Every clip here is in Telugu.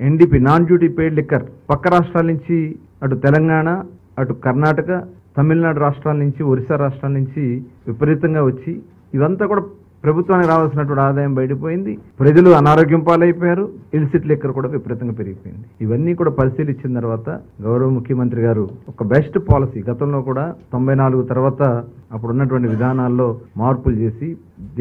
NDP non duty paid liquor పక్క రాష్ట్రాల నుంచి అటు తెలంగాణ, అటు కర్ణాటక, తమిళనాడు రాష్ట్రాల నుంచి, ఒరిస్సా రాష్ట్రాల నుంచి విపరీతంగా వచ్చి ఇవంతా కూడా ప్రభుత్వానికి రావాల్సినటువంటి ఆదాయం బయటపోయింది. ప్రజలు అనారోగ్యం పాలైపోయారు. ఇల్సిట్ లిక్కర్ కూడా విపరీతంగా పెరిగిపోయింది. ఇవన్నీ కూడా పరిశీలించిన తర్వాత గౌరవ ముఖ్యమంత్రి గారు ఒక బెస్ట్ పాలసీ, గతంలో కూడా 94 తర్వాత అప్పుడున్నటువంటి విధానాల్లో మార్పులు చేసి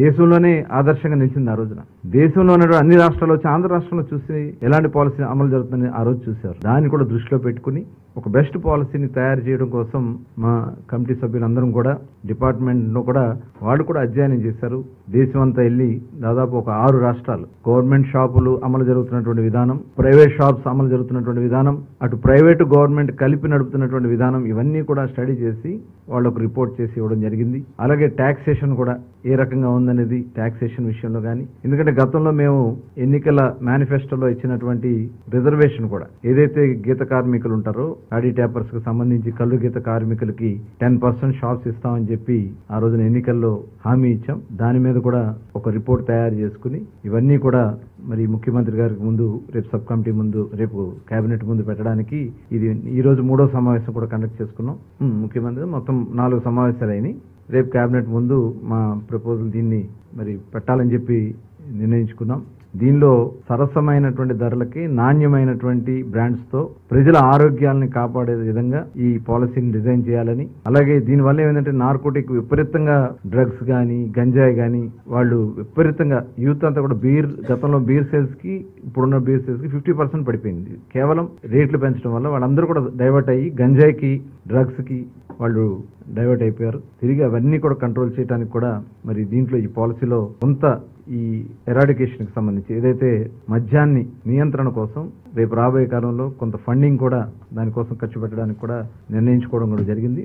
దేశంలోనే ఆదర్శంగా నిలిచింది. ఆ రోజున దేశంలో ఉన్నటువంటి అన్ని రాష్ట్రాల్లో వచ్చి ఆంధ్ర రాష్ట్రంలో చూసి ఎలాంటి పాలసీ అమలు జరుగుతుందని ఆ రోజు చూశారు. దాన్ని కూడా దృష్టిలో పెట్టుకుని ఒక బెస్ట్ పాలసీని తయారు చేయడం కోసం మా కమిటీ సభ్యులందరం కూడా డిపార్ట్మెంట్లో కూడా వాళ్ళు కూడా అధ్యయనం చేశారు. దేశం అంతా వెళ్ళి దాదాపు ఒక 6 రాష్ట్రాలు గవర్నమెంట్ షాపులు అమలు జరుగుతున్నటువంటి విధానం, ప్రైవేట్ షాప్స్ అమలు జరుగుతున్నటువంటి విధానం, అటు ప్రైవేటు గవర్నమెంట్ కలిపి నడుపుతున్నటువంటి విధానం, ఇవన్నీ కూడా స్టడీ చేసి వాళ్ళకు రిపోర్ట్ చేసి ఇవ్వడం జరిగింది. అలాగే ట్యాక్సేషన్ కూడా ఏ రకంగా ఉందనేది ట్యాక్సేషన్ విషయంలో కానీ, ఎందుకంటే గతంలో మేము ఎన్నికల మేనిఫెస్టోలో ఇచ్చినటువంటి రిజర్వేషన్ కూడా ఏదైతే గీత కార్మికులు ఉంటారో ఆడి ట్యాపర్స్ కు సంబంధించి కళ్ళు గీత కార్మికులకి 10% షాప్స్ ఇస్తామని చెప్పి ఆ రోజున ఎన్నికల్లో హామీ ఇచ్చాం. దాని మీద కూడా ఒక రిపోర్ట్ తయారు చేసుకుని ఇవన్నీ కూడా మరి ముఖ్యమంత్రి గారికి ముందు రేపు సబ్ కమిటీ ముందు రేపు కేబినెట్ ముందు పెట్టడానికి ఇది ఈ రోజు 3వ సమావేశం కూడా కండక్ట్ చేసుకున్నాం. ముఖ్యమంత్రి మొత్తం 4 సమావేశాలు అయినాయి. రేపు కేబినెట్ ముందు మా ప్రపోజల్ దీన్ని మరి పెట్టాలని చెప్పి నిర్ణయించుకున్నాం. దీనిలో సరసమైనటువంటి ధరలకి నాణ్యమైనటువంటి బ్రాండ్స్ తో ప్రజల ఆరోగ్యాలను కాపాడే విధంగా ఈ పాలసీని డిజైన్ చేయాలని, అలాగే దీనివల్ల ఏంటంటే నార్కోటిక్ విపరీతంగా డ్రగ్స్ కానీ గంజాయి కానీ వాళ్ళు విపరీతంగా యూత్ అంతా కూడా గతంలో బీర్ సేల్స్ కి ఇప్పుడున్న బీర్ సేల్స్ కి 50% పడిపోయింది. కేవలం రేట్లు పెంచడం వల్ల వాళ్ళందరూ కూడా డైవర్ట్ అయ్యి గంజాయికి డ్రగ్స్ కి వాళ్ళు డైవర్ట్ అయిపోయారు. తిరిగి అవన్నీ కూడా కంట్రోల్ చేయడానికి కూడా మరి దీంట్లో ఈ పాలసీలో కొంత ఈ ఎరాడికేషన్ కి సంబంధించి ఏదైతే మద్యాన్ని నియంత్రణ కోసం రేపు రాబోయే కాలంలో కొంత ఫండింగ్ కూడా దానికోసం ఖర్చు పెట్టడానికి కూడా నిర్ణయించుకోవడం కూడా జరిగింది.